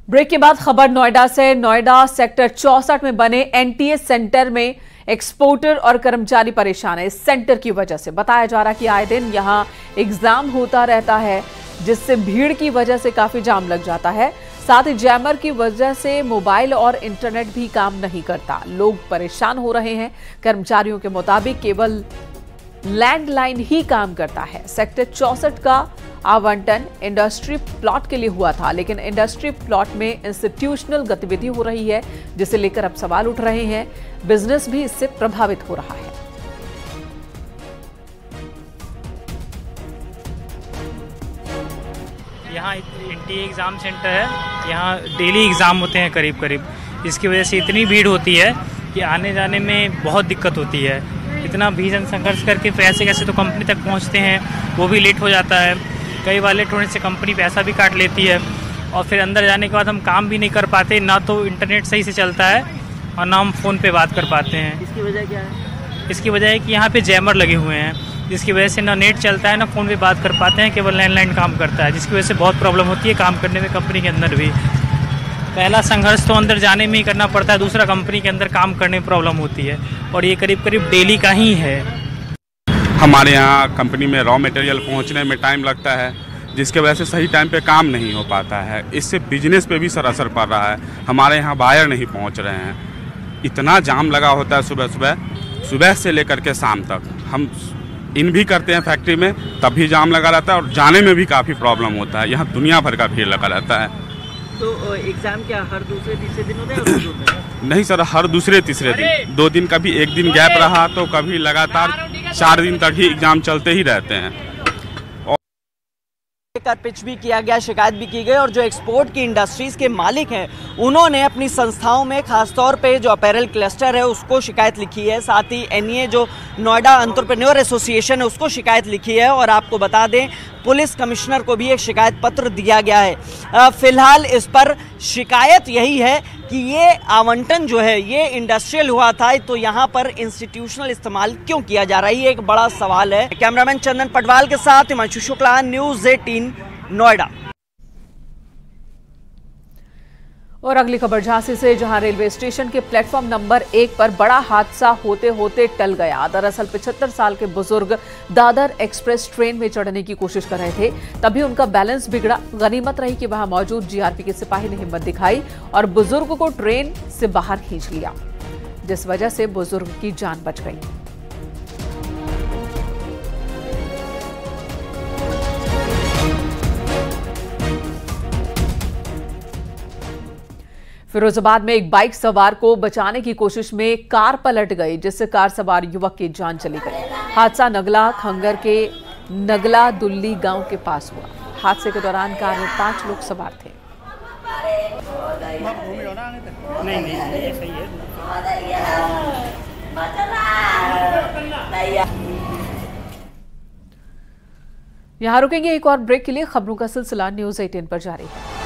Break के बाद खबर नोएडा से। नोएडा सेक्टर 64 में बने एनटीए सेंटर में एक्सपोर्टर और कर्मचारी परेशान है। इस सेंटर की वजह से बताया जा रहा है कि आए दिन यहां एग्जाम होता रहता है, जिससे भीड़ की वजह से काफी जाम लग जाता है। साथ ही जैमर की वजह से मोबाइल और इंटरनेट भी काम नहीं करता। लोग परेशान हो रहे हैं। कर्मचारियों के मुताबिक केवल लैंडलाइन ही काम करता है। सेक्टर 64 का आवंटन इंडस्ट्री प्लॉट के लिए हुआ था, लेकिन इंडस्ट्री प्लॉट में इंस्टीट्यूशनल गतिविधि हो रही है, जिसे लेकर अब सवाल उठ रहे हैं। बिजनेस भी इससे प्रभावित हो रहा है। यहाँ एनटीए एग्ज़ाम सेंटर है, यहाँ डेली एग्ज़ाम होते हैं करीब करीब। इसकी वजह से इतनी भीड़ होती है कि आने जाने में बहुत दिक्कत होती है। इतना भीषण संघर्ष करके कैसे कैसे तो कंपनी तक पहुँचते हैं, वो भी लेट हो जाता है। कई बार लेट होने से कंपनी पैसा भी काट लेती है और फिर अंदर जाने के बाद हम काम भी नहीं कर पाते। ना तो इंटरनेट सही से चलता है और ना हम फ़ोन पे बात कर पाते हैं। इसकी वजह क्या है? इसकी वजह है कि यहाँ पे जैमर लगे हुए हैं, जिसकी वजह से ना नेट चलता है ना फ़ोन पे बात कर पाते हैं, केवल लैंडलाइन काम करता है, जिसकी वजह से बहुत प्रॉब्लम होती है काम करने में। कंपनी के अंदर भी पहला संघर्ष तो अंदर जाने में ही करना पड़ता है, दूसरा कंपनी के अंदर काम करने में प्रॉब्लम होती है, और ये करीब करीब डेली का ही है। हमारे यहाँ कंपनी में रॉ मटेरियल पहुँचने में टाइम लगता है, जिसके वजह से सही टाइम पे काम नहीं हो पाता है। इससे बिजनेस पे भी असर पड़ रहा है। हमारे यहाँ बायर नहीं पहुँच रहे हैं। इतना जाम लगा होता है सुबह से लेकर के शाम तक। हम इन भी करते हैं फैक्ट्री में, तब भी जाम लगा रहता है और जाने में भी काफ़ी प्रॉब्लम होता है। यहाँ दुनिया भर का भीड़ लगा रहता है। तो एग्जाम क्या हर दूसरे तीसरे दिन होते हैं? नहीं सर, हर दूसरे तीसरे दिन। 2 दिन कभी 1 दिन गैप रहा तो कभी लगातार 4 दिन तक ही एग्जाम चलते ही रहते हैं। पिच भी किया गया, शिकायत भी की गई, और जो एक्सपोर्ट की इंडस्ट्रीज के मालिक हैं उन्होंने अपनी संस्थाओं में खासतौर पे जो अपैरल क्लस्टर है उसको शिकायत लिखी है। साथ ही एनईए जो नोएडा एंटरप्रेन्योर एसोसिएशन है उसको शिकायत लिखी है, और आपको बता दें पुलिस कमिश्नर को भी एक शिकायत पत्र दिया गया है। फिलहाल इस पर शिकायत यही है कि ये आवंटन जो है ये इंडस्ट्रियल हुआ था, तो यहाँ पर इंस्टीट्यूशनल इस्तेमाल क्यों किया जा रहा है, ये एक बड़ा सवाल है। कैमरामैन चंदन पटवाल के साथ हिमांशु शुक्ला, न्यूज़ 18 नोएडा। और अगली खबर झांसी से, जहां रेलवे स्टेशन के प्लेटफॉर्म नंबर 1 पर बड़ा हादसा होते होते टल गया। दरअसल 75 साल के बुजुर्ग दादर एक्सप्रेस ट्रेन में चढ़ने की कोशिश कर रहे थे, तभी उनका बैलेंस बिगड़ा। गनीमत रही कि वहां मौजूद जीआरपी के सिपाही ने हिम्मत दिखाई और बुजुर्ग को ट्रेन से बाहर खींच लिया, जिस वजह से बुजुर्ग की जान बच गई। फिरोजाबाद में एक बाइक सवार को बचाने की कोशिश में कार पलट गई, जिससे कार सवार युवक की जान चली गई। हादसा नगला खंगर के नगला दुल्ली गांव के पास हुआ। हादसे के दौरान कार में 5 लोग सवार थे। यहां रुकेंगे एक और ब्रेक के लिए। खबरों का सिलसिला न्यूज़ 18 पर जारी है।